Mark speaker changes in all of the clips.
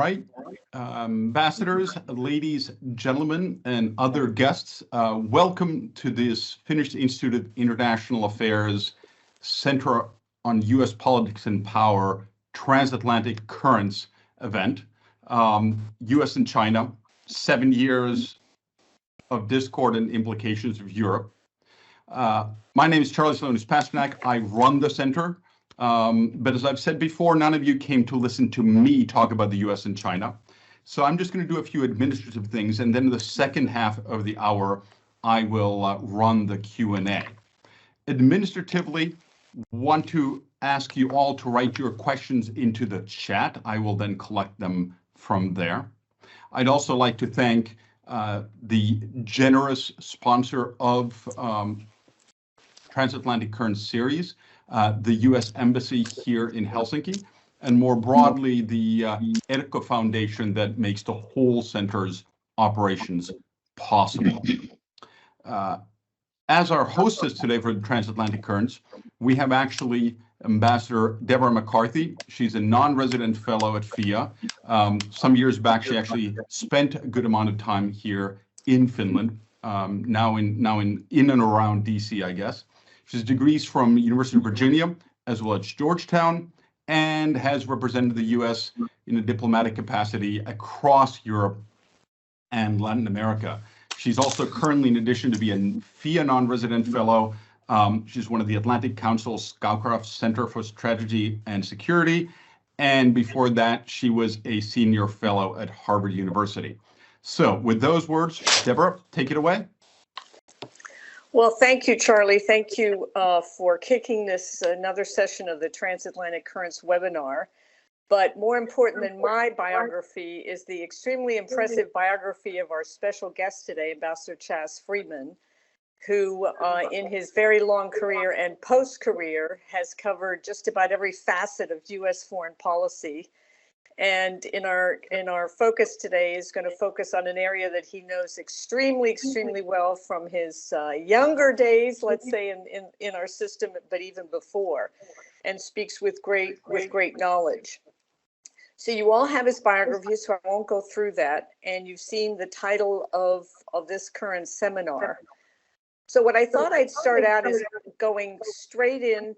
Speaker 1: right, ambassadors, ladies, gentlemen, and other guests, welcome to this Finnish Institute of International Affairs Center on U.S. Politics and Power Transatlantic Currents event. U.S. and China, 7 years of discord and implications of Europe. My name is Charlie Slonis-Pasternak. I run the center. But as I've said before, none of you came to listen to me talk about the US and China. So I'm just going to do a few administrative things, and then in the second half of the hour, I will run the Q&A. Administratively, want to ask you all to write your questions into the chat. I will then collect them from there. I'd also like to thank the generous sponsor of Transatlantic Currents series, the U.S. Embassy here in Helsinki, and more broadly, the ERCO Foundation that makes the whole center's operations possible. As our hostess today for the Transatlantic Currents, we have actually Ambassador Deborah McCarthy. She's a non-resident fellow at FIA. Some years back, she actually spent a good amount of time here in Finland, now in and around DC, I guess. She has degrees from University of Virginia, as well as Georgetown, and has represented the U.S. in a diplomatic capacity across Europe and Latin America. She's also currently, in addition to being a FIA non-resident fellow, she's one of the Atlantic Council's Scowcroft Center for Strategy and Security. And before that, she was a senior fellow at Harvard University. So with those words, Deborah, take it away.
Speaker 2: Well, thank you, Charlie. Thank you for kicking this another session of the Transatlantic Currents webinar. But more important than my biography is the extremely impressive biography of our special guest today, Ambassador Chas Freeman, who in his very long career and post-career has covered just about every facet of U.S. foreign policy. And in our focus today is going to focus on an area that he knows extremely well from his younger days, let's say in our system, but even before, and speaks with great knowledge. So you all have his biography, so I won't go through that. And you've seen the title of this current seminar. So what I thought I'd start out is going straight into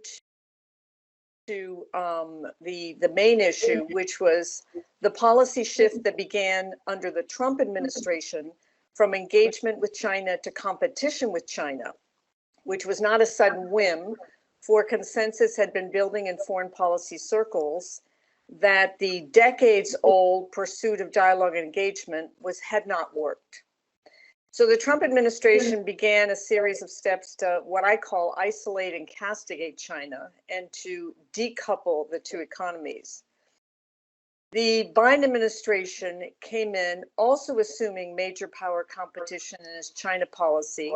Speaker 2: the main issue, which was the policy shift that began under the Trump administration from engagement with China to competition with China, which was not a sudden whim, for consensus had been building in foreign policy circles that the decades-old pursuit of dialogue and engagement had not worked. So the Trump administration began a series of steps to what I call isolate and castigate China and to decouple the two economies. The Biden administration came in also assuming major power competition in its China policy,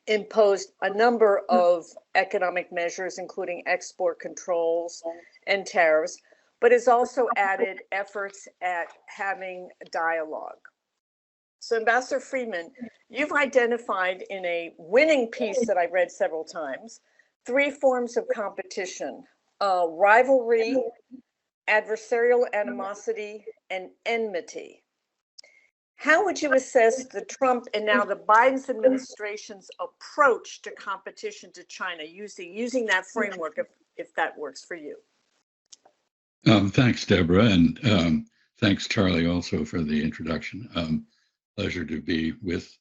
Speaker 2: imposed a number of economic measures, including export controls and tariffs, but has also added efforts at having dialogue. So Ambassador Freeman, you've identified in a winning piece that I read several times, 3 forms of competition: rivalry, adversarial animosity, and enmity. How would you assess the Trump and now the Biden administration's approach to competition to China, using that framework, if that works for you?
Speaker 3: Thanks, Deborah, and thanks, Charlie, also for the introduction. Pleasure to be with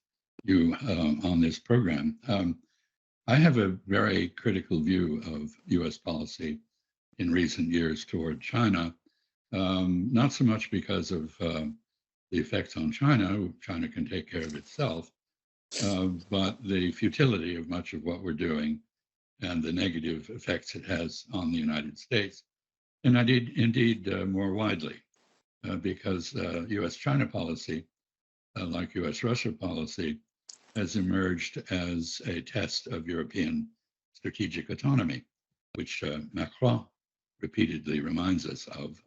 Speaker 3: you on this program. I have a very critical view of U.S. policy in recent years toward China, not so much because of the effects on China. China can take care of itself, but the futility of much of what we're doing and the negative effects it has on the United States, and indeed more widely, because U.S.-China policy, like U.S.-Russia policy, has emerged as a test of European strategic autonomy, which Macron repeatedly reminds us of.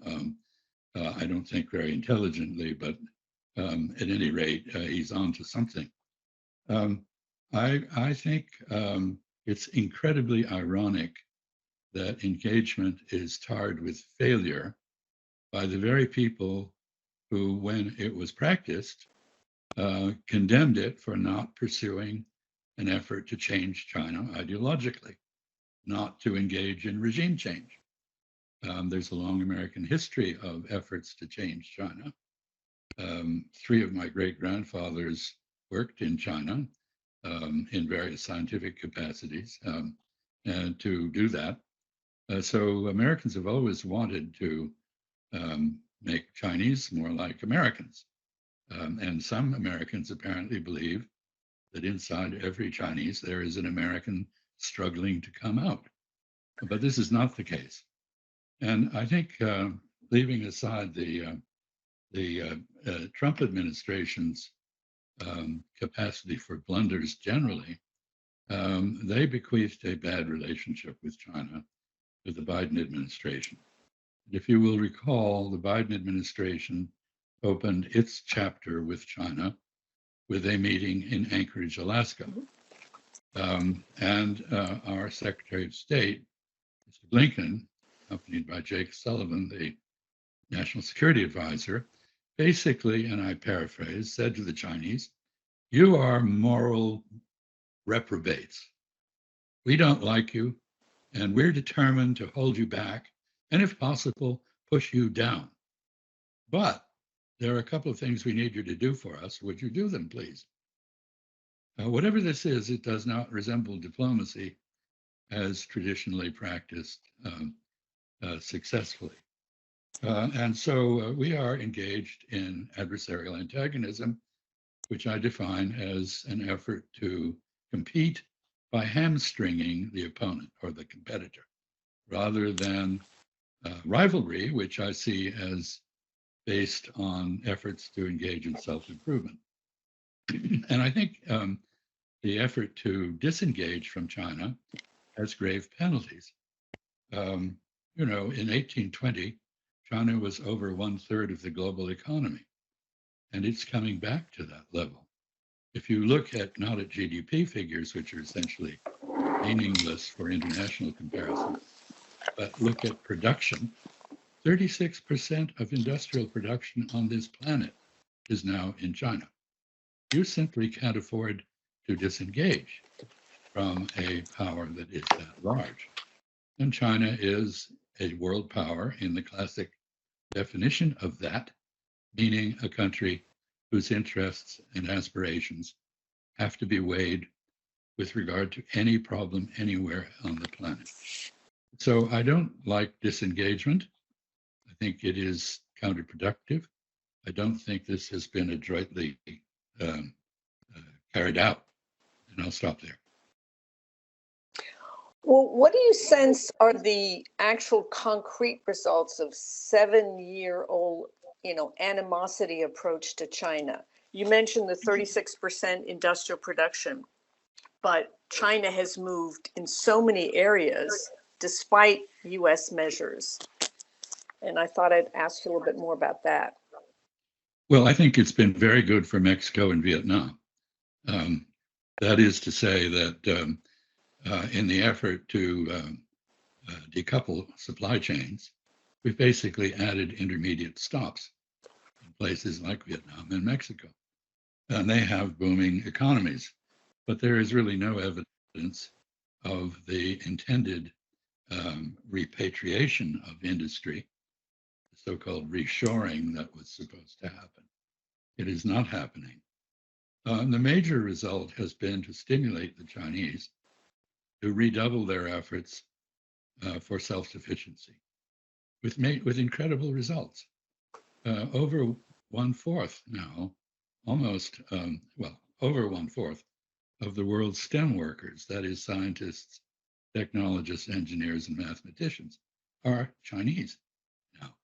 Speaker 3: I don't think very intelligently, but at any rate, he's on to something. I think it's incredibly ironic that engagement is tarred with failure by the very people who, when it was practiced, condemned it for not pursuing an effort to change China ideologically, not to engage in regime change. There's a long American history of efforts to change China. Three of my great-grandfathers worked in China in various scientific capacities and to do that. So Americans have always wanted to make Chinese more like Americans. And some Americans apparently believe that inside every Chinese there is an American struggling to come out. But this is not the case. And I think leaving aside the Trump administration's capacity for blunders generally, they bequeathed a bad relationship with China with the Biden administration. If you will recall, the Biden administration opened its chapter with China with a meeting in Anchorage, Alaska. And our Secretary of State, Mr. Blinken, accompanied by Jake Sullivan, the National Security Advisor, basically, and I paraphrase, said to the Chinese, "You are moral reprobates. We don't like you, and we're determined to hold you back, and if possible, push you down. But there are a couple of things we need you to do for us. Would you do them, please?" Whatever this is, it does not resemble diplomacy as traditionally practiced successfully. And so we are engaged in adversarial antagonism, which I define as an effort to compete by hamstringing the opponent or the competitor, rather than rivalry, which I see as based on efforts to engage in self-improvement. And I think the effort to disengage from China has grave penalties. You know, in 1820, China was over 1/3 of the global economy, and it's coming back to that level. If you look at, not at GDP figures, which are essentially meaningless for international comparison, but look at production, 36% of industrial production on this planet is now in China. You simply can't afford to disengage from a power that is that large. And China is a world power in the classic definition of that, meaning a country whose interests and aspirations have to be weighed with regard to any problem anywhere on the planet. So I don't like disengagement. I think it is counterproductive. I don't think this has been adroitly carried out. And I'll stop there.
Speaker 2: Well, what do you sense are the actual concrete results of 7-year-old, animosity approach to China? You mentioned the 36% industrial production, but China has moved in so many areas despite U.S. measures. And I thought I'd ask you a little bit more about that.
Speaker 3: Well, I think it's been very good for Mexico and Vietnam. That is to say that in the effort to decouple supply chains, we've basically added intermediate stops in places like Vietnam and Mexico. And they have booming economies, but there is really no evidence of the intended repatriation of industry, the so-called reshoring that was supposed to happen. It is not happening. The major result has been to stimulate the Chinese to redouble their efforts for self-sufficiency, with incredible results. Over 1/4 now, almost, over 1/4 of the world's STEM workers, that is scientists, technologists, engineers, and mathematicians, are Chinese now.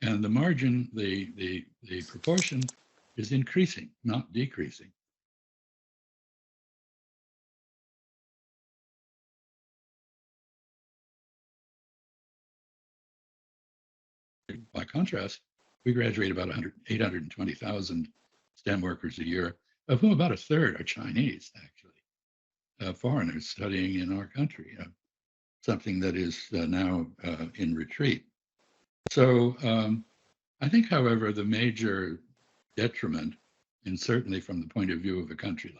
Speaker 3: And the margin, the proportion is increasing, not decreasing. By contrast, we graduate about 820,000 STEM workers a year, of whom about 1/3 are Chinese, actually, foreigners studying in our country, something that is now in retreat. So I think, however, the major detriment, and certainly from the point of view of a country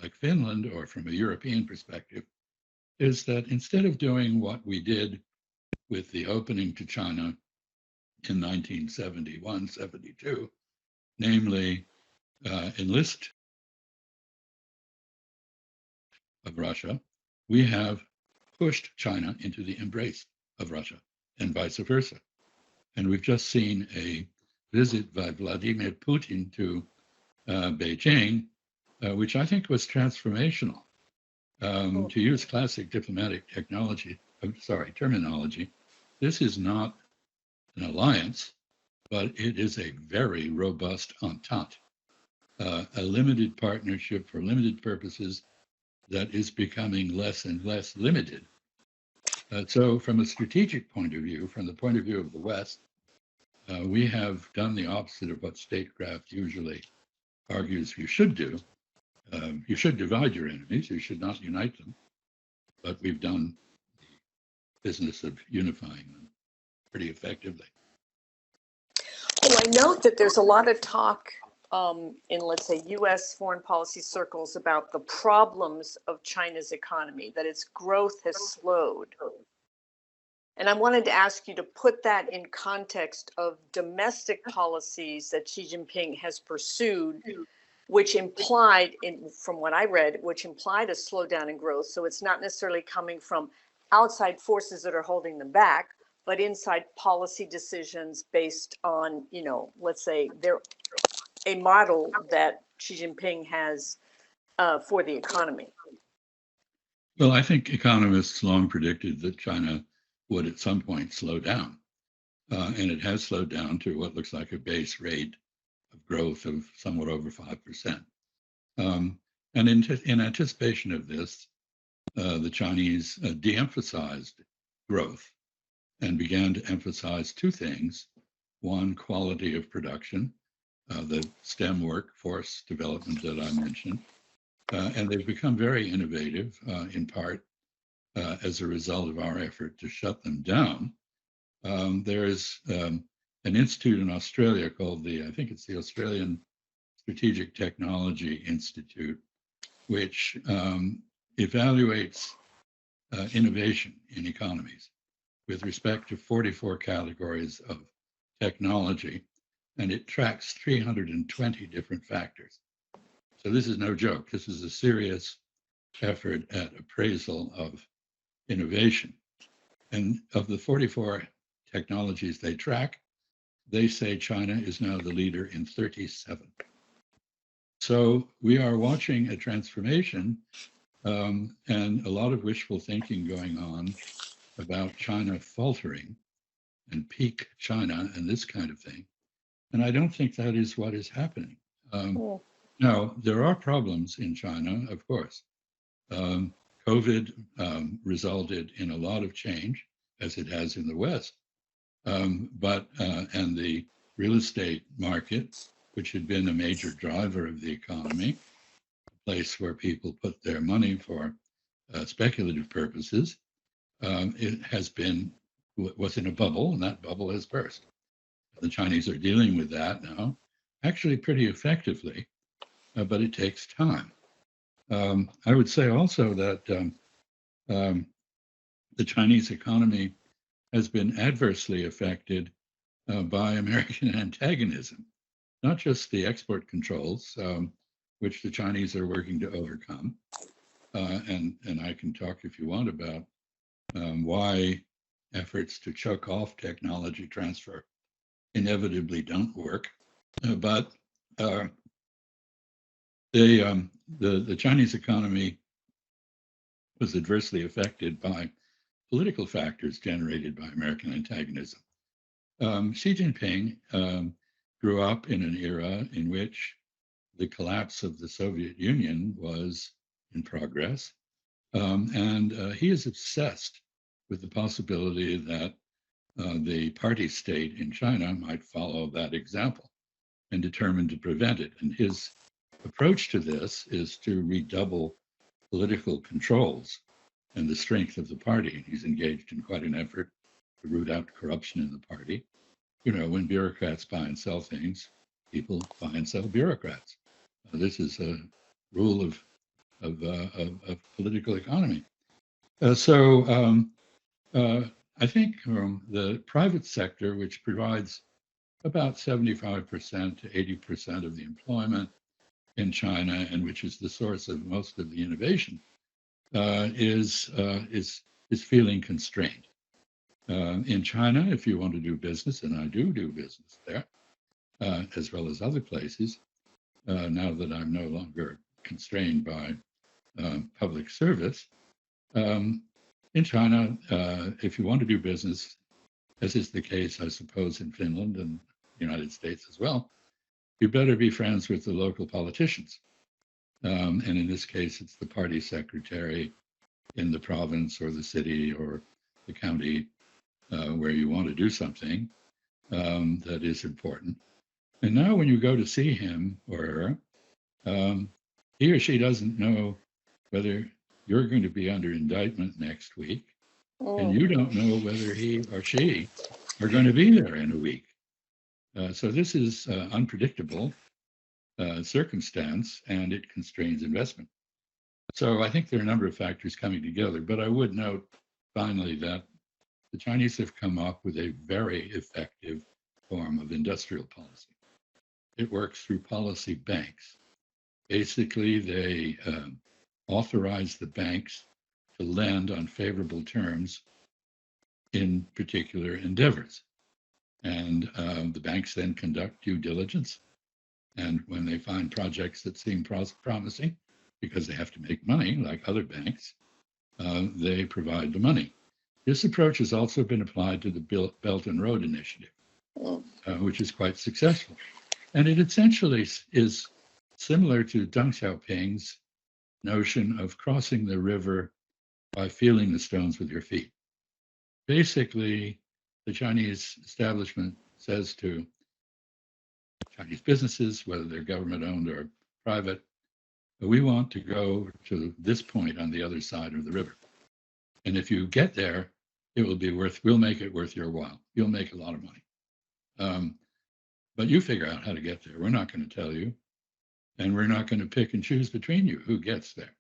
Speaker 3: like Finland or from a European perspective, is that instead of doing what we did with the opening to China in 1971, 72, namely enlist of Russia, we have pushed China into the embrace of Russia and vice versa. And we've just seen a visit by Vladimir Putin to Beijing, which I think was transformational. To use classic diplomatic terminology, this is not an alliance, but it is a very robust entente, a limited partnership for limited purposes that is becoming less and less limited. So from a strategic point of view, from the point of view of the West, we have done the opposite of what statecraft usually argues you should do. You should divide your enemies, you should not unite them, but we've done the business of unifying them pretty effectively.
Speaker 2: Well, I note that there's a lot of talk in, let's say, U.S. foreign policy circles about the problems of China's economy, that its growth has slowed. And I wanted to ask you to put that in context of domestic policies that Xi Jinping has pursued, which implied, from what I read, which implied a slowdown in growth. So it's not necessarily coming from outside forces that are holding them back, but inside policy decisions based on, let's say, a model that Xi Jinping has for the economy.
Speaker 3: Well, I think economists long predicted that China would at some point slow down. And it has slowed down to what looks like a base rate of growth of somewhat over 5%. And in anticipation of this, the Chinese de-emphasized growth and began to emphasize two things. One, quality of production, the STEM workforce development that I mentioned. And they've become very innovative, in part as a result of our effort to shut them down. There is an institute in Australia called I think it's the Australian Strategic Technology Institute, which evaluates innovation in economies with respect to 44 categories of technology, and it tracks 320 different factors. So this is no joke. This is a serious effort at appraisal of innovation. And of the 44 technologies they track, they say China is now the leader in 37. So we are watching a transformation and a lot of wishful thinking going on about China faltering and peak China and this kind of thing. And I don't think that is what is happening. Now, there are problems in China, of course. COVID resulted in a lot of change, as it has in the West. And the real estate market, which had been a major driver of the economy, a place where people put their money for speculative purposes, was in a bubble, and that bubble has burst. The Chinese are dealing with that now, actually pretty effectively, but it takes time. I would say also that the Chinese economy has been adversely affected by American antagonism, not just the export controls, which the Chinese are working to overcome. And I can talk, if you want, about why efforts to choke off technology transfer inevitably don't work. But the Chinese economy was adversely affected by political factors generated by American antagonism. Xi Jinping grew up in an era in which the collapse of the Soviet Union was in progress. And he is obsessed with the possibility that the party state in China might follow that example and determined to prevent it. And his approach to this is to redouble political controls and the strength of the party. He's engaged in quite an effort to root out corruption in the party. when bureaucrats buy and sell things, people buy and sell bureaucrats. This is a rule of political economy. I think the private sector, which provides about 75% to 80% of the employment in China, and which is the source of most of the innovation, is feeling constrained. In China, if you want to do business, and I do business there, as well as other places, now that I'm no longer constrained by public service, in China, if you want to do business, as is the case, I suppose, in Finland and the United States as well, you better be friends with the local politicians. And in this case, it's the party secretary in the province or the city or the county where you want to do something that is important. And now when you go to see him or her, he or she doesn't know whether you're going to be under indictment next week, and you don't know whether he or she are going to be there in a week. So this is unpredictable circumstance, and it constrains investment. So I think there are a number of factors coming together, but I would note finally that the Chinese have come up with a very effective form of industrial policy. It works through policy banks. Basically, they authorize the banks to lend on favorable terms in particular endeavors. And the banks then conduct due diligence. And when they find projects that seem promising, because they have to make money like other banks, they provide the money. This approach has also been applied to the Belt and Road Initiative, which is quite successful. And it essentially is similar to Deng Xiaoping's notion of crossing the river by feeling the stones with your feet. Basically, the Chinese establishment says to Chinese businesses, whether they're government-owned or private, we want to go to this point on the other side of the river. And if you get there, we'll make it worth your while. You'll make a lot of money. But you figure out how to get there. We're not going to tell you. And we're not going to pick and choose between you who gets there.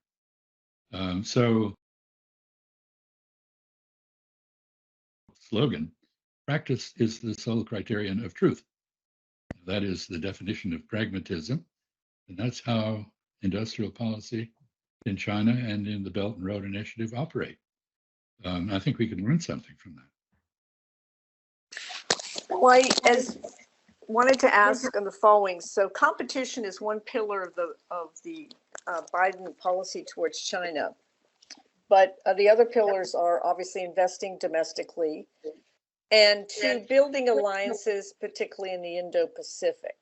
Speaker 3: So slogan, practice is the sole criterion of truth. That is the definition of pragmatism. And that's how industrial policy in China and in the Belt and Road Initiative operate. I think we can learn something from that.
Speaker 2: Well, wanted to ask on the following. So competition is one pillar of the Biden policy towards China. But the other pillars are obviously investing domestically and building alliances, particularly in the Indo-Pacific.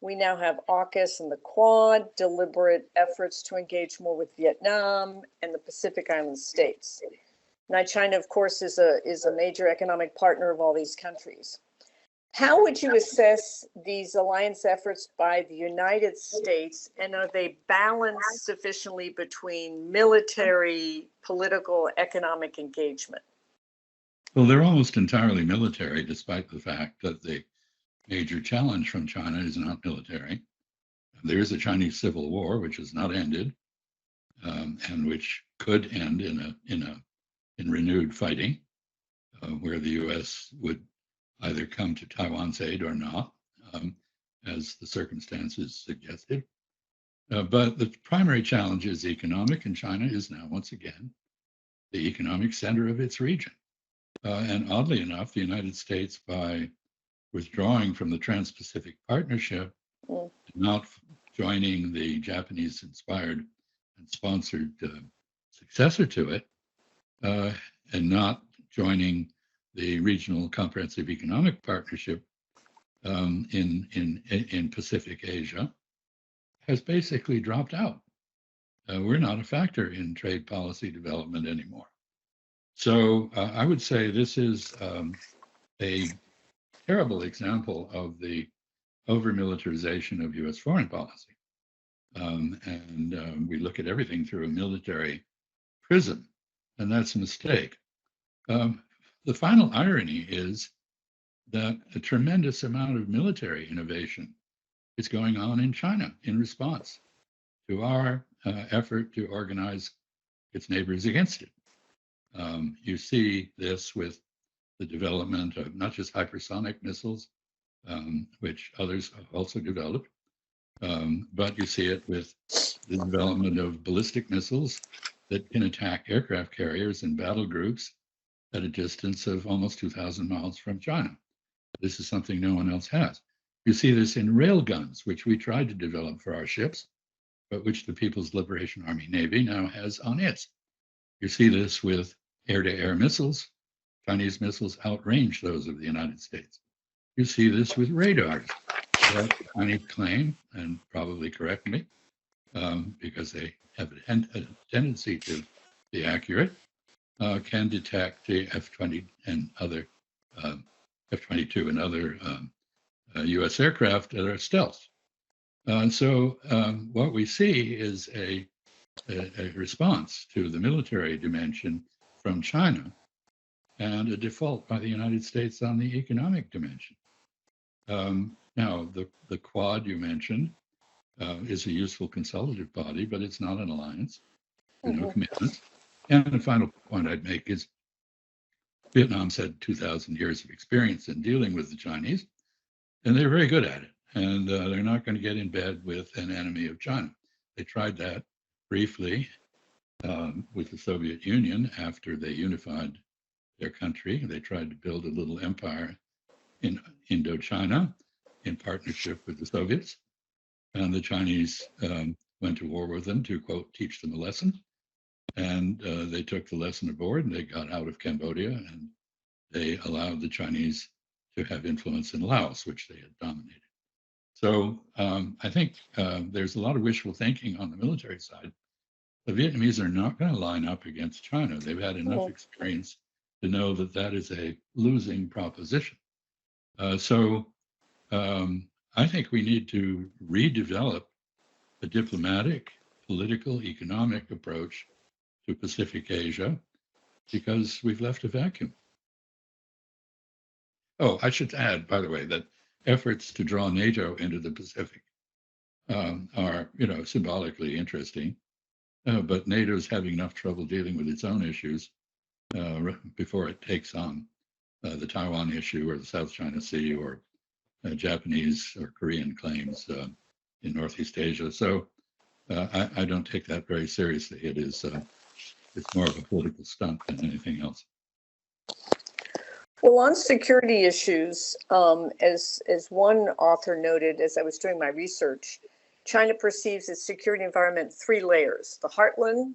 Speaker 2: We now have AUKUS and the Quad, deliberate efforts to engage more with Vietnam and the Pacific Island states. Now, China, of course, is a major economic partner of all these countries. How would you assess these alliance efforts by the United States, and are they balanced sufficiently between military, political, economic engagement?
Speaker 3: Well, they're almost entirely military, despite the fact that the major challenge from China is not military. There is a Chinese civil war, which has not ended, and which could end in renewed fighting, where the U.S. would either come to Taiwan's aid or not, as the circumstances suggested. But the primary challenge is economic, and China is now, once again, the economic center of its region. And oddly enough, the United States, by withdrawing from the Trans-Pacific Partnership, not joining the Japanese-inspired and sponsored successor to it, and not joining the Regional Comprehensive Economic Partnership in Pacific Asia, has basically dropped out. We're not a factor in trade policy development anymore. So I would say this is a terrible example of the over-militarization of U.S. foreign policy. And we look at everything through a military prism, and that's a mistake. The final irony is that a tremendous amount of military innovation is going on in China in response to our effort to organize its neighbors against it. You see this with the development of not just hypersonic missiles, which others have also developed, but you see it with the development of ballistic missiles that can attack aircraft carriers and battle groups at a distance of almost 2,000 miles from China. This is something no one else has. You see this in rail guns, which we tried to develop for our ships, but which the People's Liberation Army Navy now has on its. You see this with air-to-air missiles. Chinese missiles outrange those of the United States. You see this with radars that the Chinese claim, and probably correct me, because they have a tendency to be accurate, can detect the F-20 and other F-22 and other U.S. aircraft that are stealth. So what we see is a response to the military dimension from China and a default by the United States on the economic dimension. Now, the Quad you mentioned is a useful consultative body, but it's not an alliance. There are no commitments. And the final point I'd make is Vietnam's had 2,000 years of experience in dealing with the Chinese, and they're very good at it. And they're not going to get in bed with an enemy of China. They tried that briefly with the Soviet Union after they unified their country. They tried to build a little empire in Indochina in partnership with the Soviets. And the Chinese went to war with them to, quote, teach them a lesson. And they took the lesson aboard and they got out of Cambodia and they allowed the Chinese to have influence in Laos, which they had dominated. So I think there's a lot of wishful thinking on the military side. The Vietnamese are not going to line up against China. They've had enough experience to know that that is a losing proposition. So I think we need to redevelop a diplomatic, political, economic approach to Pacific Asia because we've left a vacuum. Oh, I should add, by the way, that efforts to draw NATO into the Pacific are, symbolically interesting, but NATO's having enough trouble dealing with its own issues before it takes on the Taiwan issue or the South China Sea or Japanese or Korean claims in Northeast Asia. So I don't take that very seriously. It's more of a political stunt than anything else.
Speaker 2: Well, on security issues, as one author noted as I was doing my research, China perceives its security environment 3 layers: the heartland,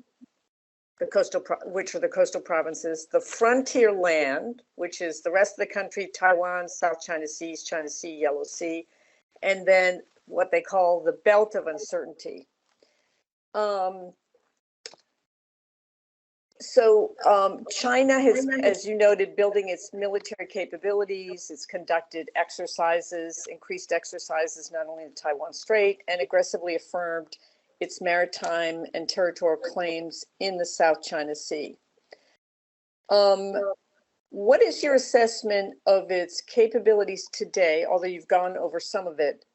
Speaker 2: which are the coastal provinces, the frontier land, which is the rest of the country, Taiwan, South China Sea, East China Sea, Yellow Sea, and then what they call the belt of uncertainty. So China has, as you noted, building its military capabilities. It's conducted exercises, increased exercises, not only in the Taiwan Strait, and aggressively affirmed its maritime and territorial claims in the South China Sea. What is your assessment of its capabilities today, although you've gone over some of it,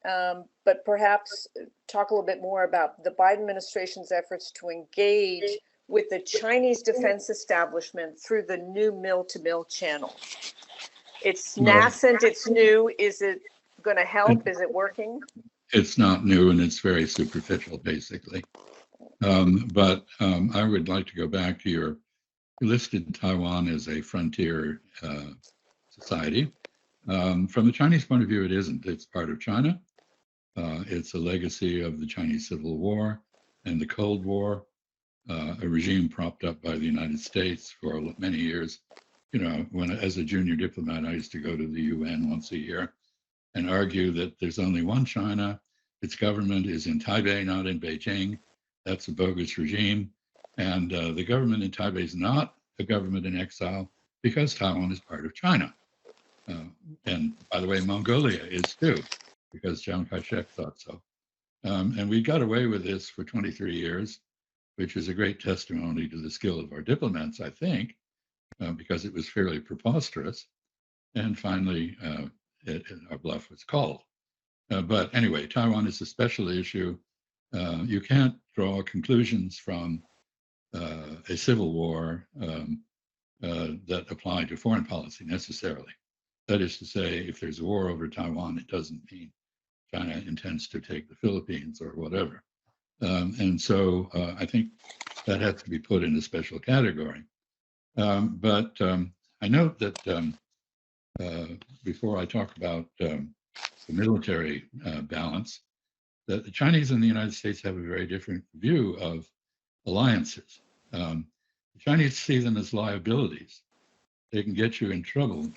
Speaker 2: but perhaps talk a little bit more about the Biden administration's efforts to engage with the Chinese defense establishment through the new mill-to-mill channel? It's nascent, it's new. Is it going to help? Is it working?
Speaker 3: It's not new and it's very superficial, basically. But I would like to go back to you listed Taiwan as a frontier society. From the Chinese point of view, it isn't. It's part of China. It's a legacy of the Chinese Civil War and the Cold War, a regime propped up by the United States for many years. When as a junior diplomat, I used to go to the UN once a year and argue that there's only one China. Its government is in Taipei, not in Beijing. That's a bogus regime. And the government in Taipei is not a government in exile because Taiwan is part of China. And by the way, Mongolia is too, because Chiang Kai-shek thought so. And we got away with this for 23 years, which is a great testimony to the skill of our diplomats, I think, because it was fairly preposterous. And finally, our bluff was called. But anyway, Taiwan is a special issue. You can't draw conclusions from a civil war that apply to foreign policy necessarily. That is to say, if there's a war over Taiwan, it doesn't mean China intends to take the Philippines or whatever. And so I think that has to be put in a special category. But I note that before I talk about the military balance, that the Chinese and the United States have a very different view of alliances. The Chinese see them as liabilities. They can get you in trouble.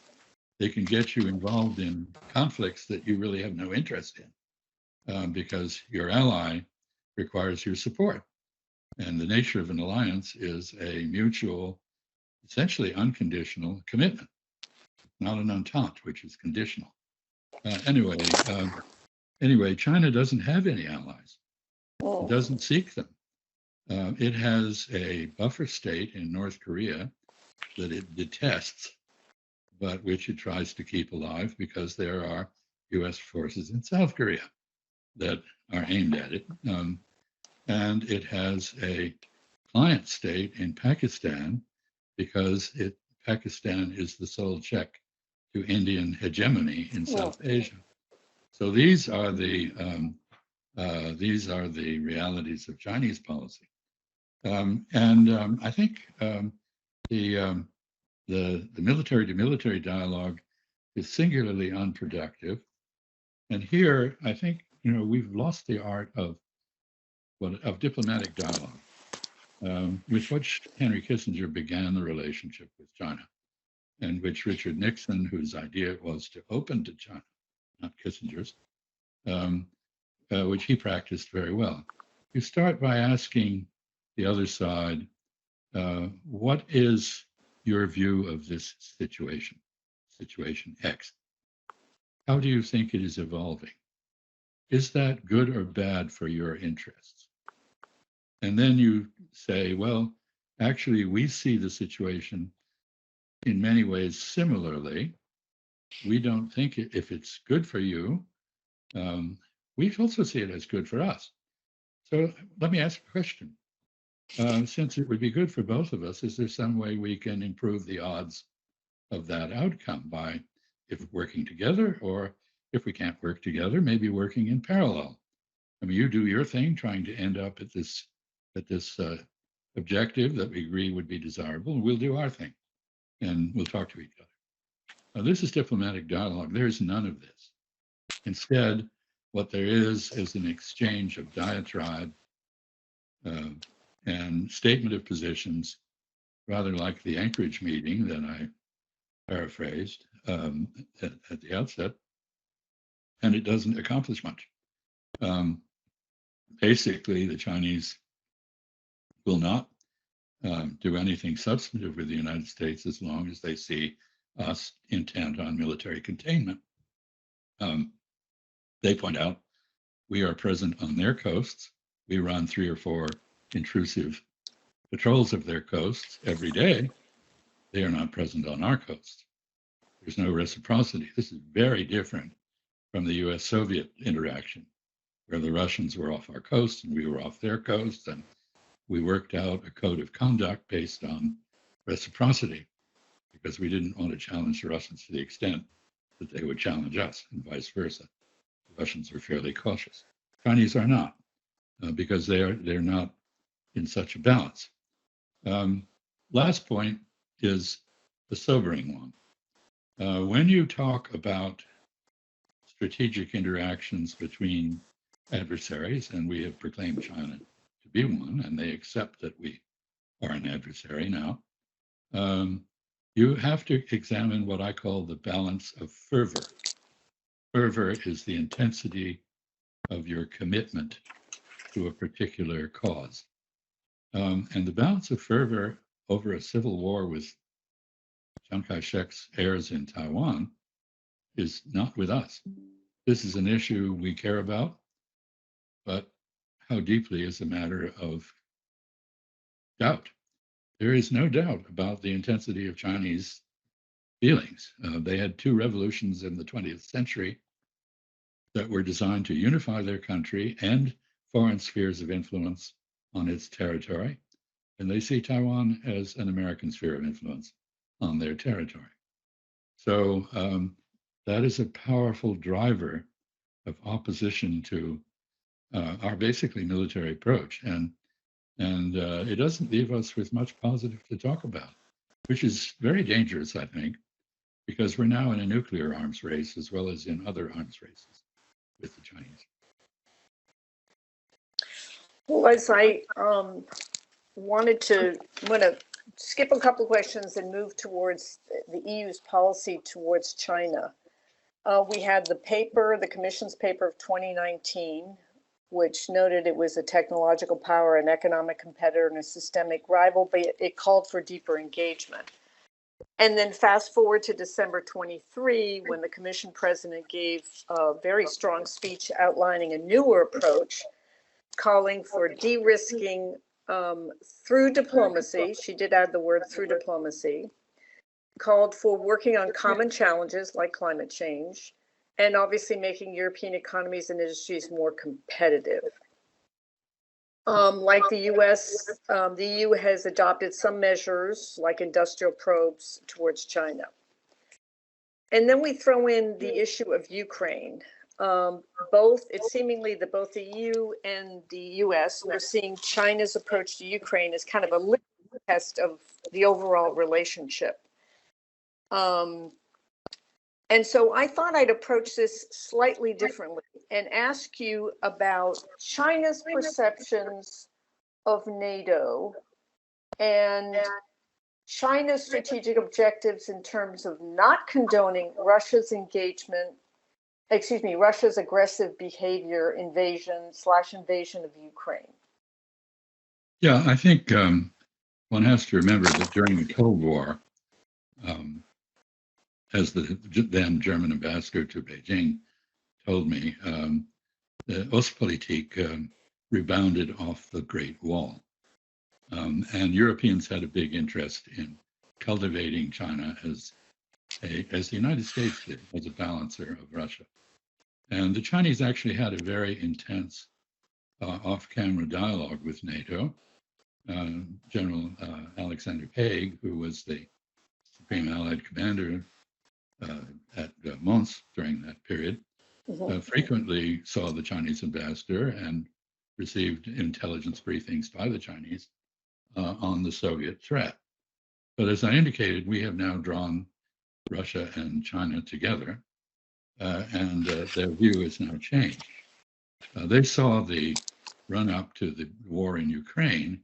Speaker 3: They can get you involved in conflicts that you really have no interest in because your ally requires your support. And the nature of an alliance is a mutual, essentially unconditional commitment, not an entente, which is conditional. Anyway, China doesn't have any allies. It doesn't seek them. It has a buffer state in North Korea that it detests, but which it tries to keep alive because there are US forces in South Korea that are aimed at it. And it has a client state in Pakistan because Pakistan is the sole check to Indian hegemony in South Asia. So these are the realities of Chinese policy. I think the military-to-military dialogue is singularly unproductive. And here, I think we've lost the art of diplomatic dialogue, with which Henry Kissinger began the relationship with China, and which Richard Nixon, whose idea it was to open to China, not Kissinger's, which he practiced very well. You start by asking the other side, what is your view of this situation X? How do you think it is evolving? Is that good or bad for your interests? And then you say, well, actually, we see the situation in many ways similarly. We don't think if it's good for you, we also see it as good for us. So let me ask a question. Since it would be good for both of us, is there some way we can improve the odds of that outcome by if working together, or if we can't work together, maybe working in parallel? I mean, you do your thing, trying to end up at this objective that we agree would be desirable, and we'll do our thing, and we'll talk to each other. Now, this is diplomatic dialogue. There's none of this. Instead, what there is an exchange of diatribe and statement of positions, rather like the Anchorage meeting that I paraphrased at the outset, and it doesn't accomplish much. Basically, the Chinese will not do anything substantive with the United States as long as they see us intent on military containment. They point out we are present on their coasts. We run 3 or 4 intrusive patrols of their coasts every day. They are not present on our coast. There's no reciprocity. This is very different from the US-Soviet interaction, where the Russians were off our coast and we were off their coast, and we worked out a code of conduct based on reciprocity because we didn't want to challenge the Russians to the extent that they would challenge us, and vice versa. The Russians are fairly cautious. Chinese are not, because they're not in such a balance. Last point is the sobering one. When you talk about strategic interactions between adversaries, and we have proclaimed China to be one, and they accept that we are an adversary now, you have to examine what I call the balance of fervor. Fervor is the intensity of your commitment to a particular cause. And the balance of fervor over a civil war with Chiang Kai-shek's heirs in Taiwan is not with us. This is an issue we care about, but how deeply is a matter of doubt. There is no doubt about the intensity of Chinese feelings. They had two revolutions in the 20th century that were designed to unify their country and foreign spheres of influence on its territory. And they see Taiwan as an American sphere of influence on their territory. So that is a powerful driver of opposition to our basically military approach. And it doesn't leave us with much positive to talk about, which is very dangerous, I think, because we're now in a nuclear arms race as well as in other arms races with the Chinese.
Speaker 2: Well, as I'm going to skip a couple of questions and move towards the EU's policy towards China. We had the Commission's paper of 2019, which noted it was a technological power, an economic competitor, and a systemic rival, but it called for deeper engagement. And then fast forward to December 23, when the Commission president gave a very strong speech outlining a newer approach, calling for de-risking through diplomacy. She did add the word through diplomacy, called for working on common challenges like climate change, and obviously making European economies and industries more competitive. Like the US, the EU has adopted some measures like industrial probes towards China. And then we throw in the issue of Ukraine. It's seemingly that both the EU and the US are seeing China's approach to Ukraine as kind of a litmus test of the overall relationship. And so I thought I'd approach this slightly differently and ask you about China's perceptions of NATO and China's strategic objectives in terms of not condoning Russia's aggressive behavior, invasion of Ukraine.
Speaker 3: Yeah, I think one has to remember that during the Cold War, as the then German ambassador to Beijing told me, the Ostpolitik rebounded off the Great Wall. And Europeans had a big interest in cultivating China as the United States did, as a balancer of Russia. And the Chinese actually had a very intense off-camera dialogue with NATO. General Alexander Haig, who was the Supreme Allied Commander at Mons during that period, frequently saw the Chinese ambassador and received intelligence briefings by the Chinese on the Soviet threat. But as I indicated, we have now drawn Russia and China together, and their view has now changed. They saw the run-up to the war in Ukraine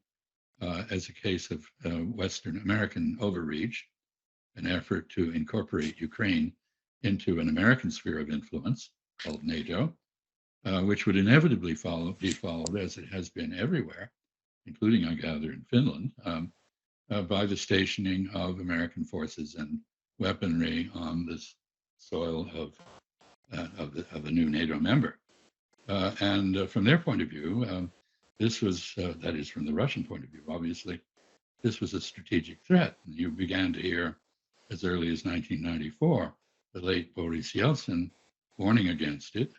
Speaker 3: as a case of Western American overreach, an effort to incorporate Ukraine into an American sphere of influence called NATO, which would inevitably be followed, as it has been everywhere, including, I gather, in Finland, by the stationing of American forces and weaponry on the soil of a new NATO member. And from their point of view, this was, that is from the Russian point of view, obviously, this was a strategic threat. You began to hear as early as 1994, the late Boris Yeltsin warning against it.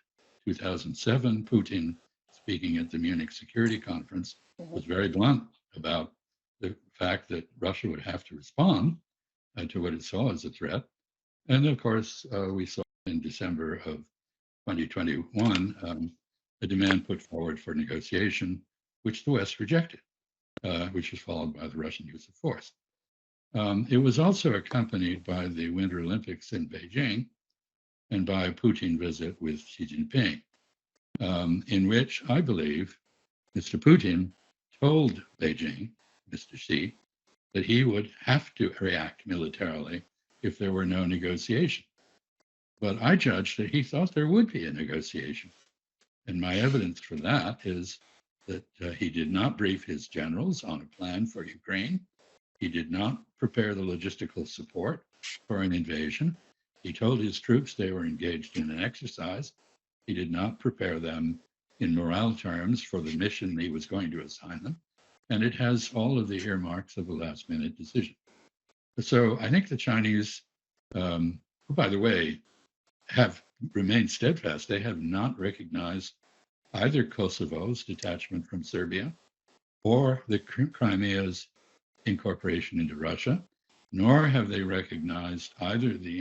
Speaker 3: 2007, Putin, speaking at the Munich Security Conference, was very blunt about the fact that Russia would have to respond to what it saw as a threat. And of course, we saw in December of 2021, a demand put forward for negotiation, which the West rejected, which was followed by the Russian use of force. It was also accompanied by the Winter Olympics in Beijing and by a Putin visit with Xi Jinping, in which I believe Mr. Putin told Beijing, Mr. Xi, that he would have to react militarily if there were no negotiation. But I judged that he thought there would be a negotiation. And my evidence for that is that he did not brief his generals on a plan for Ukraine. He did not prepare the logistical support for an invasion. He told his troops they were engaged in an exercise. He did not prepare them in morale terms for the mission he was going to assign them. And it has all of the earmarks of a last-minute decision. So I think the Chinese who, by the way, have remained steadfast. They have not recognized either Kosovo's detachment from Serbia or the Crimea's incorporation into Russia, nor have they recognized either the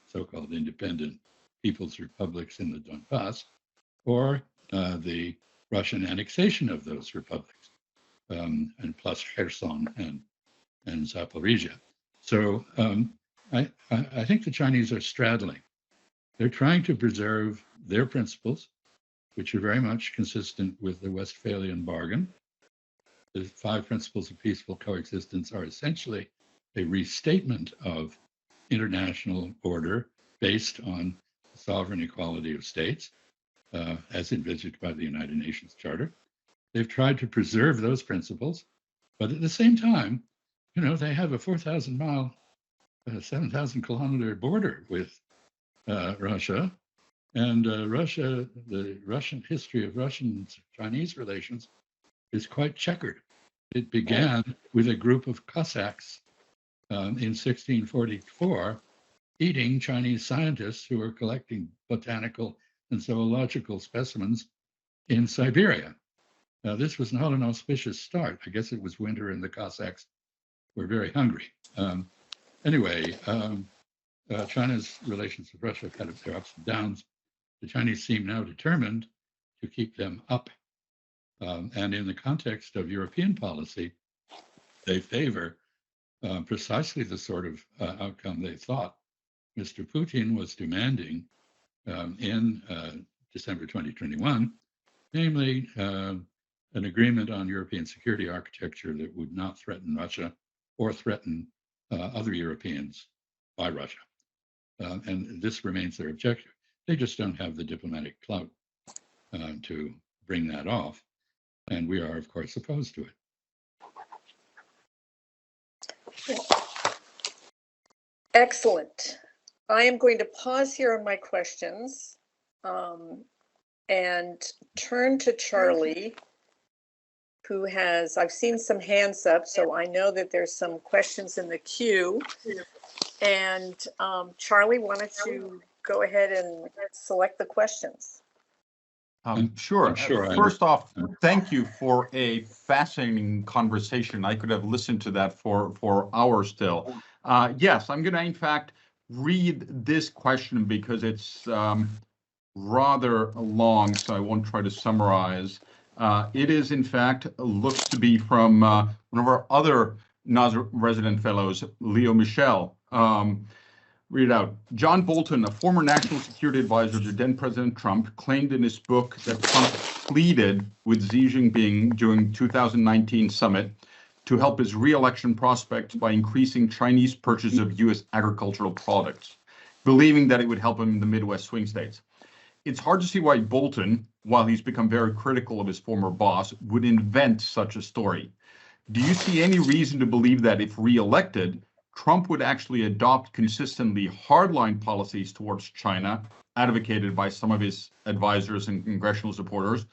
Speaker 3: so-called independent people's republics in the Donbass or the Russian annexation of those republics, and plus Kherson and Zaporizhia. So I think the Chinese are straddling. They're trying to preserve their principles, which are very much consistent with the Westphalian bargain. The 5 principles of peaceful coexistence are essentially a restatement of international order based on sovereign equality of states, as envisaged by the United Nations Charter. They've tried to preserve those principles, but at the same time, they have a 4,000-mile, 7,000-kilometer border with Russia, and the Russian history of Russian-Chinese relations is quite checkered. It began with a group of Cossacks in 1644 eating Chinese scientists who were collecting botanical and zoological specimens in Siberia. Now, this was not an auspicious start. I guess it was winter and the Cossacks were very hungry. Anyway, China's relations with Russia have had their ups and downs. The Chinese seem now determined to keep them up. And in the context of European policy, they favor precisely the sort of outcome they thought Mr. Putin was demanding in December 2021, namely an agreement on European security architecture that would not threaten Russia or threaten other Europeans by Russia. And this remains their objective. They just don't have the diplomatic clout to bring that off. And we are, of course, opposed to it.
Speaker 2: Excellent. I am going to pause here on my questions and turn to Charlie, who I've seen some hands up, so I know that there's some questions in the queue. And Charlie, why don't you go ahead and select the questions?
Speaker 1: Sure. First off, thank you for a fascinating conversation. I could have listened to that for hours still. Yes, I'm going to, in fact, read this question because it's rather long, so I won't try to summarize. It is, in fact, looks to be from one of our other resident fellows, Leo Michel. Read it out. John Bolton, a former national security advisor to then President Trump, claimed in his book that Trump pleaded with Xi Jinping during 2019 summit to help his re-election prospects by increasing Chinese purchase of U.S. agricultural products, believing that it would help him in the Midwest swing states. It's hard to see why Bolton, while he's become very critical of his former boss, would invent such a story. Do you see any reason to believe that if re-elected, Trump would actually adopt consistently hardline policies towards China, advocated by some of his advisors and congressional supporters,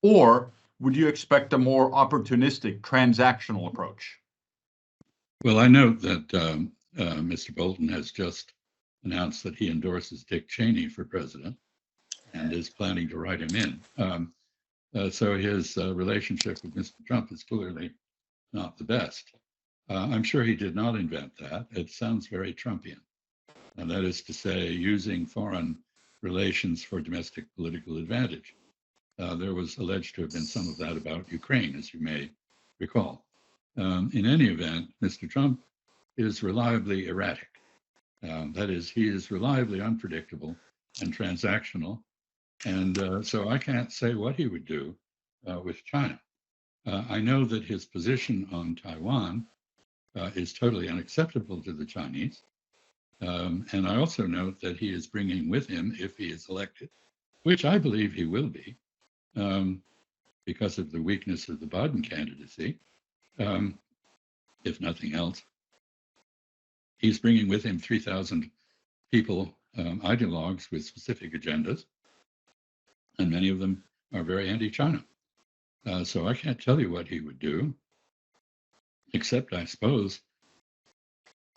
Speaker 1: or would you expect a more opportunistic transactional approach?
Speaker 3: Well, I note that Mr. Bolton has just announced that he endorses Dick Cheney for president and is planning to write him in. So his relationship with Mr. Trump is clearly not the best. I'm sure he did not invent that. It sounds very Trumpian. And that is to say, using foreign relations for domestic political advantage. There was alleged to have been some of that about Ukraine, as you may recall. In any event, Mr. Trump is reliably erratic. That is, he is reliably unpredictable and transactional. And so I can't say what he would do with China. I know that his position on Taiwan is totally unacceptable to the Chinese. And I also note that he is bringing with him, if he is elected, which I believe he will be, because of the weakness of the Biden candidacy, if nothing else, he's bringing with him 3,000 people, ideologues with specific agendas, and many of them are very anti-China. So I can't tell you what he would do, except I suppose,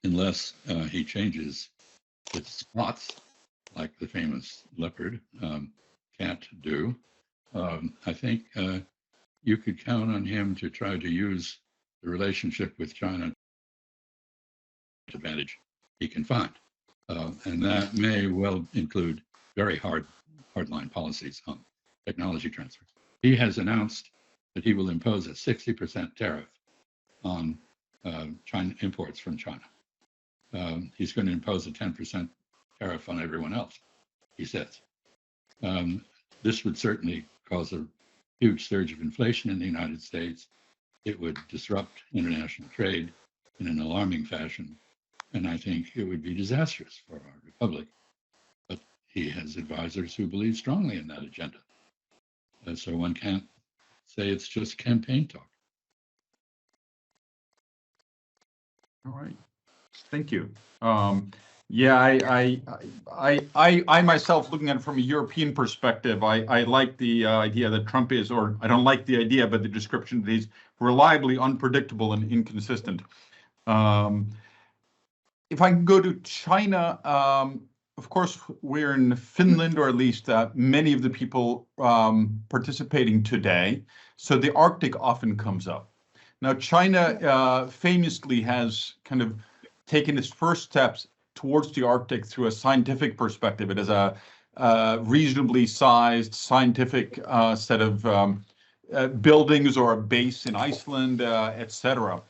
Speaker 3: unless he changes with spots, like the famous leopard, can't do. I think you could count on him to try to use the relationship with China to advantage he can find. And that may well include very hardline policies on technology transfer. He has announced that he will impose a 60% tariff on China imports from China. He's going to impose a 10% tariff on everyone else, he says. This would certainly cause a huge surge of inflation in the United States. It would disrupt international trade in an alarming fashion, and I think it would be disastrous for our republic. But he has advisors who believe strongly in that agenda. So one can't say it's just campaign talk.
Speaker 1: All right, thank you. Yeah, I myself, looking at it from a European perspective, I like the idea that Trump is, or I don't like the idea, but the description that he's reliably unpredictable and inconsistent. If I can go to China, of course, we're in Finland, or at least many of the people participating today. So the Arctic often comes up. Now, China famously has kind of taken its first steps towards the Arctic through a scientific perspective. It is a reasonably sized scientific set of buildings or a base in Iceland, etc.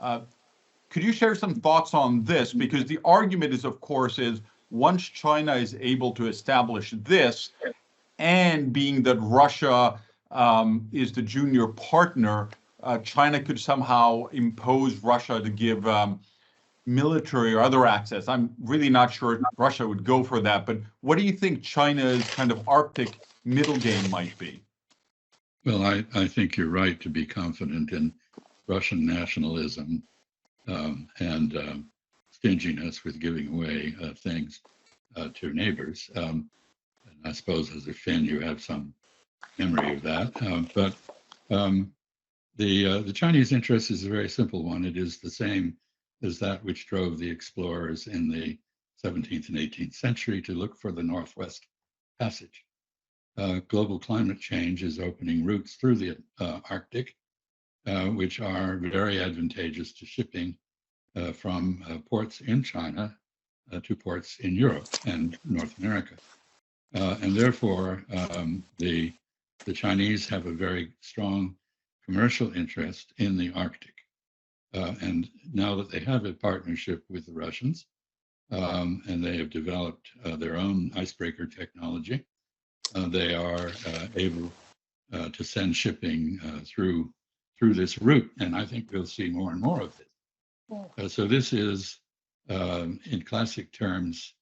Speaker 1: Could you share some thoughts on this? Because the argument is, of course, is once China is able to establish this, and being that Russia is the junior partner, China could somehow impose Russia to give military or other access. I'm really not sure Russia would go for that, but what do you think China's kind of Arctic middle game might be?
Speaker 3: Well, I think you're right to be confident in Russian nationalism and stinginess with giving away things to neighbors. And I suppose as a Finn, you have some memory of that. But the Chinese interest is a very simple one. It is the same as that which drove the explorers in the 17th and 18th century to look for the Northwest Passage. Global climate change is opening routes through the Arctic, which are very advantageous to shipping from ports in China to ports in Europe and North America. And therefore, the Chinese have a very strong commercial interest in the Arctic. And now that they have a partnership with the Russians, and they have developed their own icebreaker technology, they are able to send shipping through this route. And I think we'll see more and more of it. So this is, in classic terms,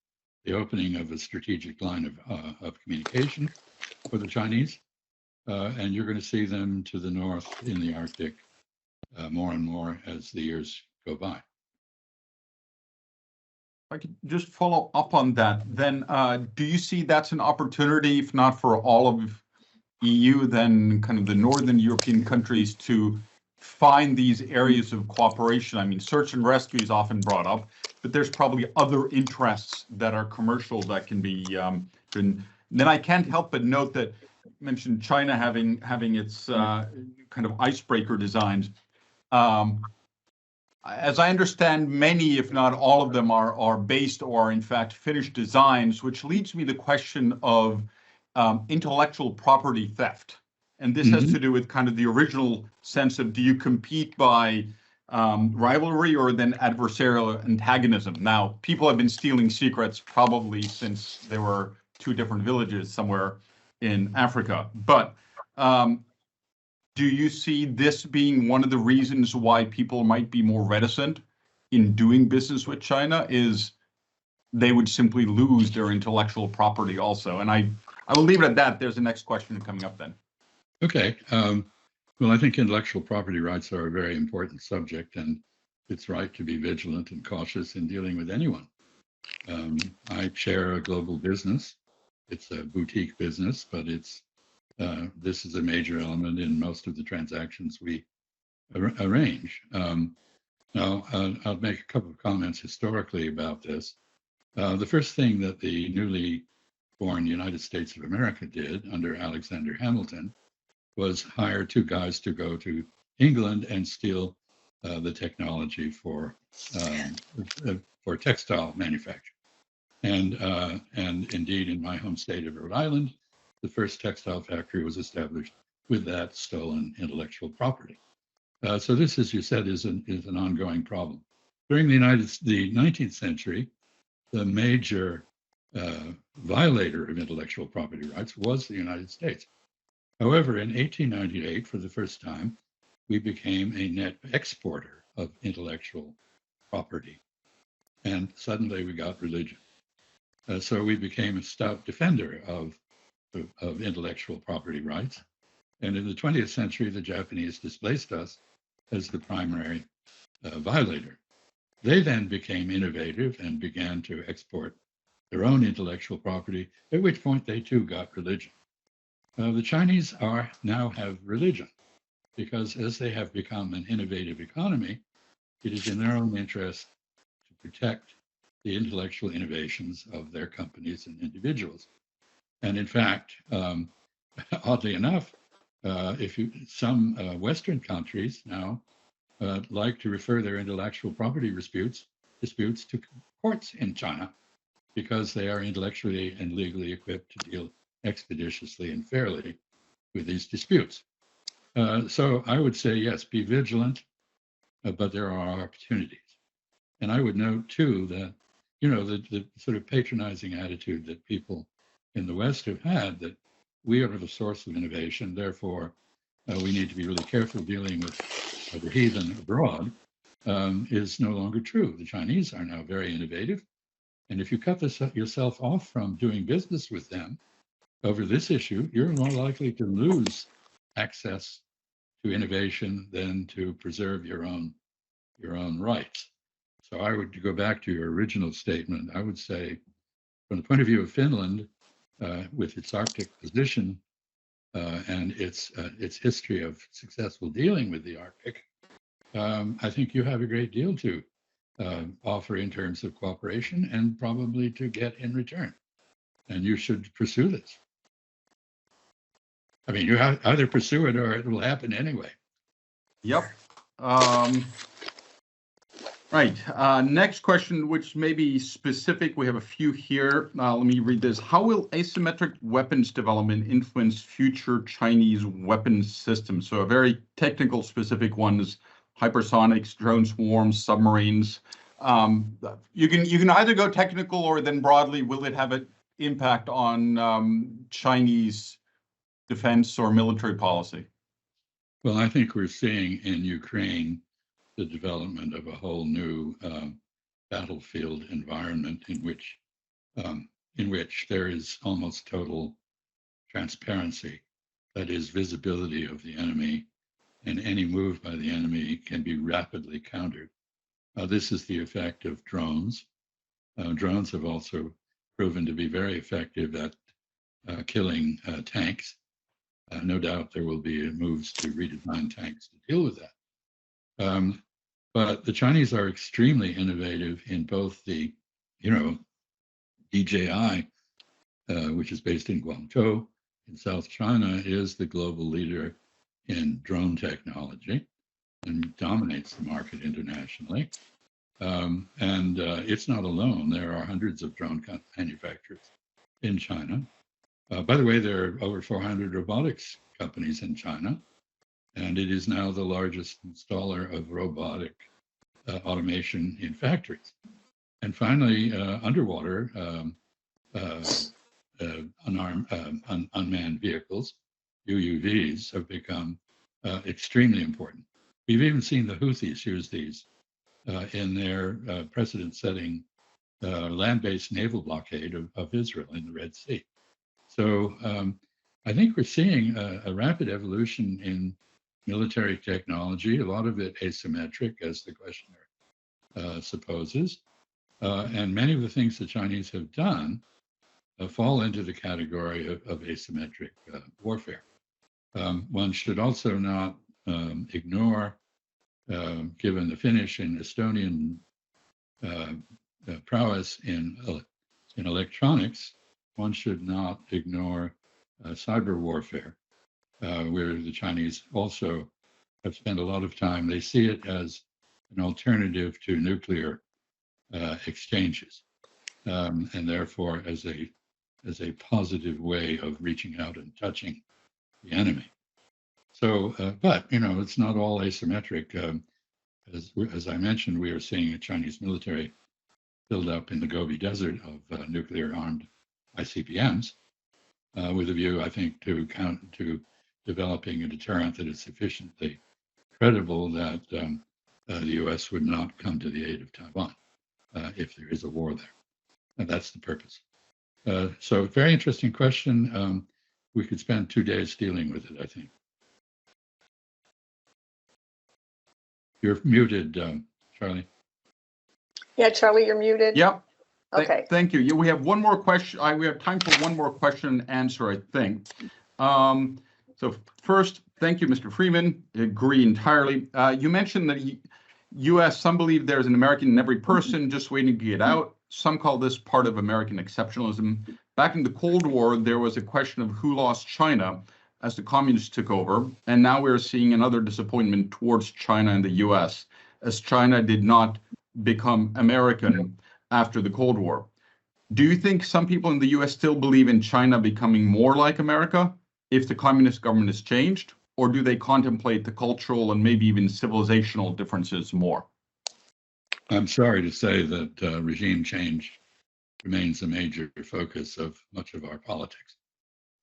Speaker 3: the opening of a strategic line of communication for the Chinese. And you're going to see them to the north in the Arctic more and more as the years go by.
Speaker 1: If I could just follow up on that, then do you see that's an opportunity, if not for all of EU, then kind of the Northern European countries to find these areas of cooperation? I mean, search and rescue is often brought up, but there's probably other interests that are commercial that can be driven. Then I can't help but note that you mentioned China having its kind of icebreaker designs. As I understand, many, if not all of them, are based or are in fact finished designs, which leads me to the question of intellectual property theft. And this has to do with kind of the original sense of, do you compete by rivalry or then adversarial antagonism? Now, people have been stealing secrets probably since there were two different villages somewhere in Africa. But do you see this being one of the reasons why people might be more reticent in doing business with China, is they would simply lose their intellectual property also? And I will leave it at that. There's the next question coming up then.
Speaker 3: Okay. Well, I think intellectual property rights are a very important subject, and it's right to be vigilant and cautious in dealing with anyone. I chair a global business. It's a boutique business, but this is a major element in most of the transactions we arrange. Now, I'll make a couple of comments historically about this. The first thing that the newly born United States of America did under Alexander Hamilton was hire two guys to go to England and steal the technology for textile manufacture. And indeed, in my home state of Rhode Island, the first textile factory was established with that stolen intellectual property. So this, as you said, is an ongoing problem. During the 19th century, the major violator of intellectual property rights was the United States. However, in 1898, for the first time, we became a net exporter of intellectual property. And suddenly we got religion. So we became a stout defender of intellectual property rights. And in the 20th century, the Japanese displaced us as the primary violator. They then became innovative and began to export their own intellectual property, at which point they too got religion. The Chinese now have religion because as they have become an innovative economy, it is in their own interest to protect the intellectual innovations of their companies and individuals. And in fact, oddly enough, some Western countries now like to refer their intellectual property disputes to courts in China because they are intellectually and legally equipped to deal expeditiously and fairly with these disputes. So I would say, yes, be vigilant, but there are opportunities. And I would note too that, the sort of patronizing attitude that people in the West have had that we are the source of innovation, therefore we need to be really careful dealing with the heathen abroad, is no longer true. The Chinese are now very innovative. And if you cut yourself off from doing business with them over this issue, you're more likely to lose access to innovation than to preserve your own rights. So I would go back to your original statement. I would say, from the point of view of Finland, with its Arctic position and its history of successful dealing with the Arctic, I think you have a great deal to offer in terms of cooperation and probably to get in return. And you should pursue this. I mean, you either pursue it or it will happen anyway.
Speaker 1: Yep. Right. Next question, which may be specific. We have a few here. Let me read this. How will asymmetric weapons development influence future Chinese weapon systems? So a very technical, specific ones: hypersonics, drone swarms, submarines. You can either go technical or then broadly, will it have an impact on Chinese defense or military policy?
Speaker 3: Well, I think we're seeing in Ukraine the development of a whole new battlefield environment in which there is almost total transparency, that is, visibility of the enemy, and any move by the enemy can be rapidly countered. This is the effect of drones. Drones have also proven to be very effective at killing tanks. No doubt there will be moves to redesign tanks to deal with that. But the Chinese are extremely innovative in both the, DJI, which is based in Guangzhou in South China, is the global leader in drone technology and dominates the market internationally. And it's not alone. There are hundreds of drone manufacturers in China. By the way, there are over 400 robotics companies in China, and it is now the largest installer of robotic automation in factories. And finally, underwater unmanned vehicles, UUVs, have become extremely important. We've even seen the Houthis use these in their precedent-setting land-based naval blockade of Israel in the Red Sea. So I think we're seeing a rapid evolution in military technology, a lot of it asymmetric, as the questioner supposes. And many of the things the Chinese have done fall into the category of asymmetric warfare. One should also not ignore, given the Finnish and Estonian prowess in electronics, one should not ignore cyber warfare, where the Chinese also have spent a lot of time. They see it as an alternative to nuclear exchanges, and therefore as a positive way of reaching out and touching the enemy. So, but it's not all asymmetric. As I mentioned, we are seeing a Chinese military build up in the Gobi Desert of nuclear-armed ICBMs, with a view, I think, to developing a deterrent that is sufficiently credible that the U.S. would not come to the aid of Taiwan if there is a war there. And that's the purpose. So, very interesting question. We could spend 2 days dealing with it, I think. You're muted, Charlie.
Speaker 2: Yeah, Charlie, you're muted.
Speaker 1: Yep.
Speaker 2: Okay.
Speaker 1: Thank you. We have one more question. We have time for one more question and answer, I think. So first, thank you, Mr. Freeman. I agree entirely. You mentioned that U.S., some believe there's an American in every person just waiting to get out. Some call this part of American exceptionalism. Back in the Cold War, there was a question of who lost China as the communists took over. And now we're seeing another disappointment towards China and the U.S., as China did not become American after the Cold War. Do you think some people in the U.S. still believe in China becoming more like America if the communist government is changed? Or do they contemplate the cultural and maybe even civilizational differences more?
Speaker 3: I'm sorry to say that regime change remains a major focus of much of our politics,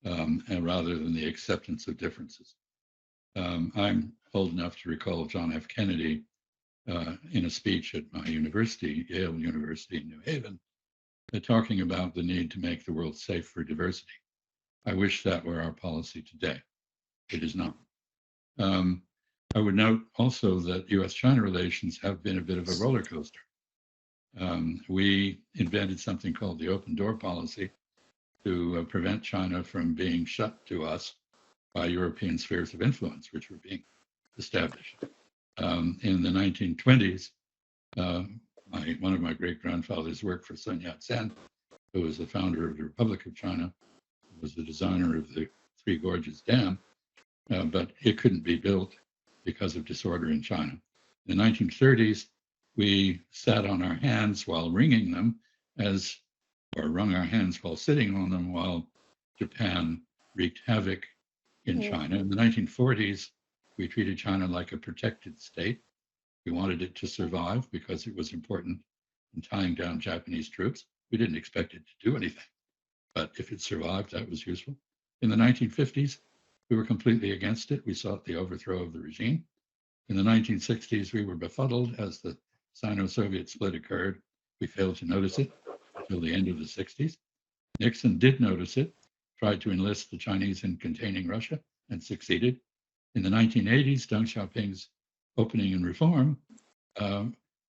Speaker 3: and rather than the acceptance of differences. I'm old enough to recall John F. Kennedy in a speech at my university, Yale University in New Haven, talking about the need to make the world safe for diversity. I wish that were our policy today. It is not. I would note also that U.S.-China relations have been a bit of a roller coaster. We invented something called the open door policy to prevent China from being shut to us by European spheres of influence, which were being established. In the 1920s, one of my great-grandfathers worked for Sun Yat-sen, who was the founder of the Republic of China, was the designer of the Three Gorges Dam, but it couldn't be built because of disorder in China. In the 1930s, we sat on our hands while wringing them, or wrung our hands while sitting on them, while Japan wreaked havoc in China. In the 1940s, we treated China like a protected state. We wanted it to survive because it was important in tying down Japanese troops. We didn't expect it to do anything, but if it survived, that was useful. In the 1950s, we were completely against it. We sought the overthrow of the regime. In the 1960s, we were befuddled as the Sino-Soviet split occurred. We failed to notice it until the end of the 60s. Nixon did notice it, tried to enlist the Chinese in containing Russia, and succeeded. In the 1980s, Deng Xiaoping's opening and reform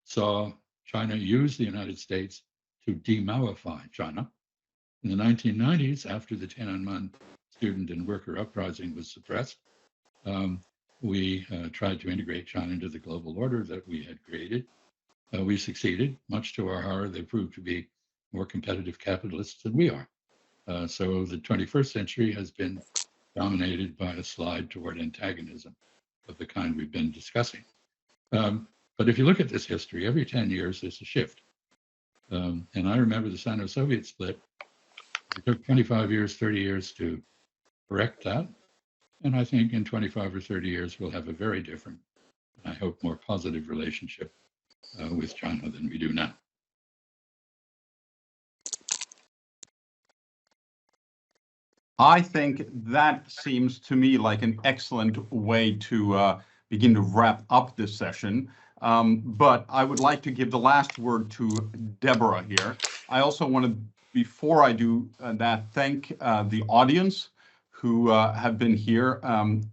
Speaker 3: saw China use the United States to de-Maoify China. In the 1990s, after the Tiananmen student and worker uprising was suppressed, we tried to integrate China into the global order that we had created. We succeeded. Much to our horror, they proved to be more competitive capitalists than we are. So the 21st century has been dominated by a slide toward antagonism of the kind we've been discussing. But if you look at this history, every 10 years there's a shift. And I remember the Sino-Soviet split. It took 25 years, 30 years to correct that. And I think in 25 or 30 years, we'll have a very different, I hope, more positive relationship with China than we do now.
Speaker 1: I think that seems to me like an excellent way to begin to wrap up this session. But I would like to give the last word to Deborah here. I also want to, before I do that, thank the audience who have been here,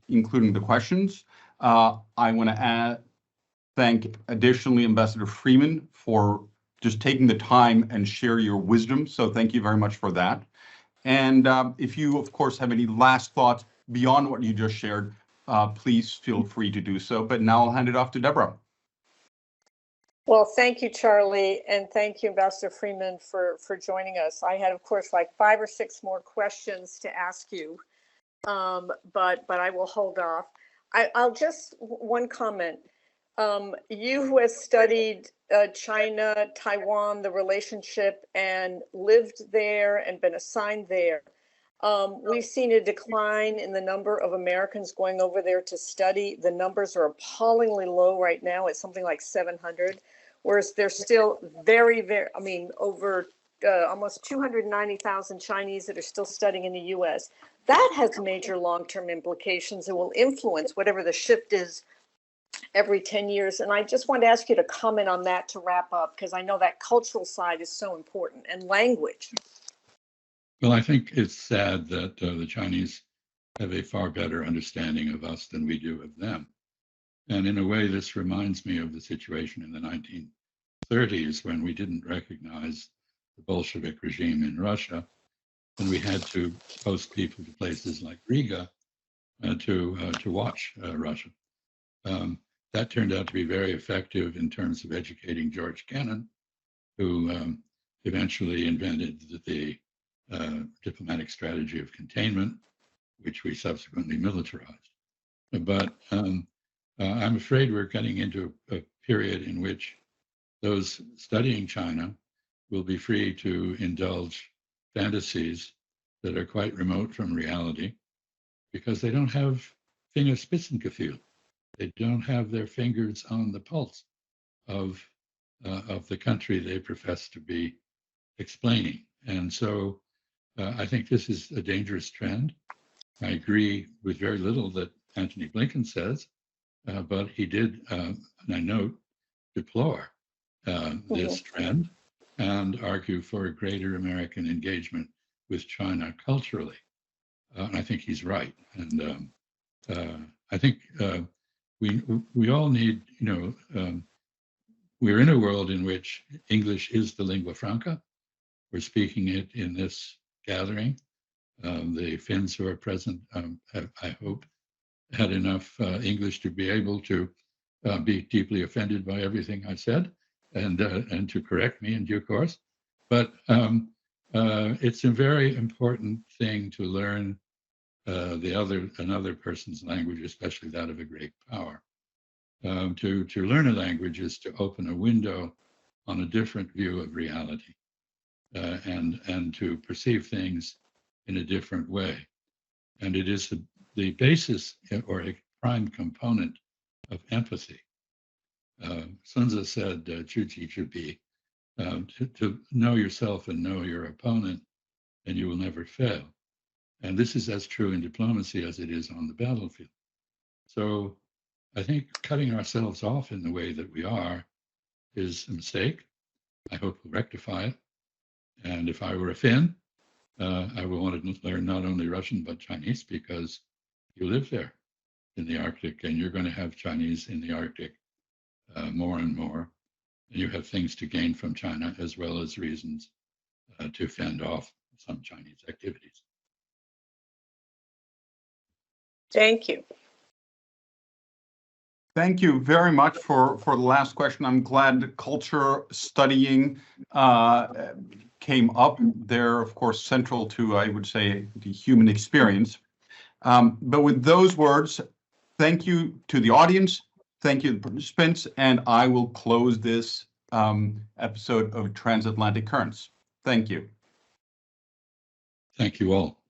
Speaker 1: including the questions. I want to thank additionally Ambassador Freeman for just taking the time and share your wisdom. So thank you very much for that. And if you, of course, have any last thoughts beyond what you just shared, please feel free to do so. But now I'll hand it off to Deborah.
Speaker 2: Well, thank you, Charlie, and thank you, Ambassador Freeman, for joining us. I had, of course, like 5 or 6 more questions to ask you, but I will hold off. I'll just one comment. You who has studied China, Taiwan, the relationship, and lived there and been assigned there, we've seen a decline in the number of Americans going over there to study. The numbers are appallingly low right now. It's something like 700, whereas there's still very, I mean, over almost 290,000 Chinese that are still studying in the US. That has major long-term implications and will influence whatever the shift is every 10 years. And I just wanted to ask you to comment on that to wrap up, because I know that cultural side is so important, and language.
Speaker 3: Well, I think it's sad that the Chinese have a far better understanding of us than we do of them. And in a way, this reminds me of the situation in the 1930s when we didn't recognize the Bolshevik regime in Russia, and we had to post people to places like Riga to watch Russia. That turned out to be very effective in terms of educating George Kennan, who eventually invented the diplomatic strategy of containment, which we subsequently militarized. But I'm afraid we're getting into a period in which those studying China will be free to indulge fantasies that are quite remote from reality because they don't have Fingerspitzengefühl. They don't have their fingers on the pulse of the country they profess to be explaining. And so I think this is a dangerous trend. I agree with very little that Antony Blinken says, but he did, and I note, deplore this trend and argue for a greater American engagement with China culturally. And I think he's right. And I think we all need, we're in a world in which English is the lingua franca. We're speaking it in this gathering. The Finns who are present, I hope, had enough English to be able to be deeply offended by everything I said and to correct me in due course. But it's a very important thing to learn another person's language, especially that of a great power. To learn a language is to open a window on a different view of reality and to perceive things in a different way. And it is the basis or a prime component of empathy. Sun Tzu said, to know yourself and know your opponent, and you will never fail. And this is as true in diplomacy as it is on the battlefield. So I think cutting ourselves off in the way that we are is a mistake. I hope we'll rectify it. And if I were a Finn, I would want to learn not only Russian, but Chinese, because you live there in the Arctic and you're going to have Chinese in the Arctic more and more. And you have things to gain from China as well as reasons to fend off some Chinese activities.
Speaker 2: Thank you.
Speaker 1: Thank you very much for the last question. I'm glad culture studying came up. They're, of course, central to, I would say, the human experience. But with those words, thank you to the audience, thank you to the participants, and I will close this episode of Transatlantic Currents. Thank you.
Speaker 3: Thank you all.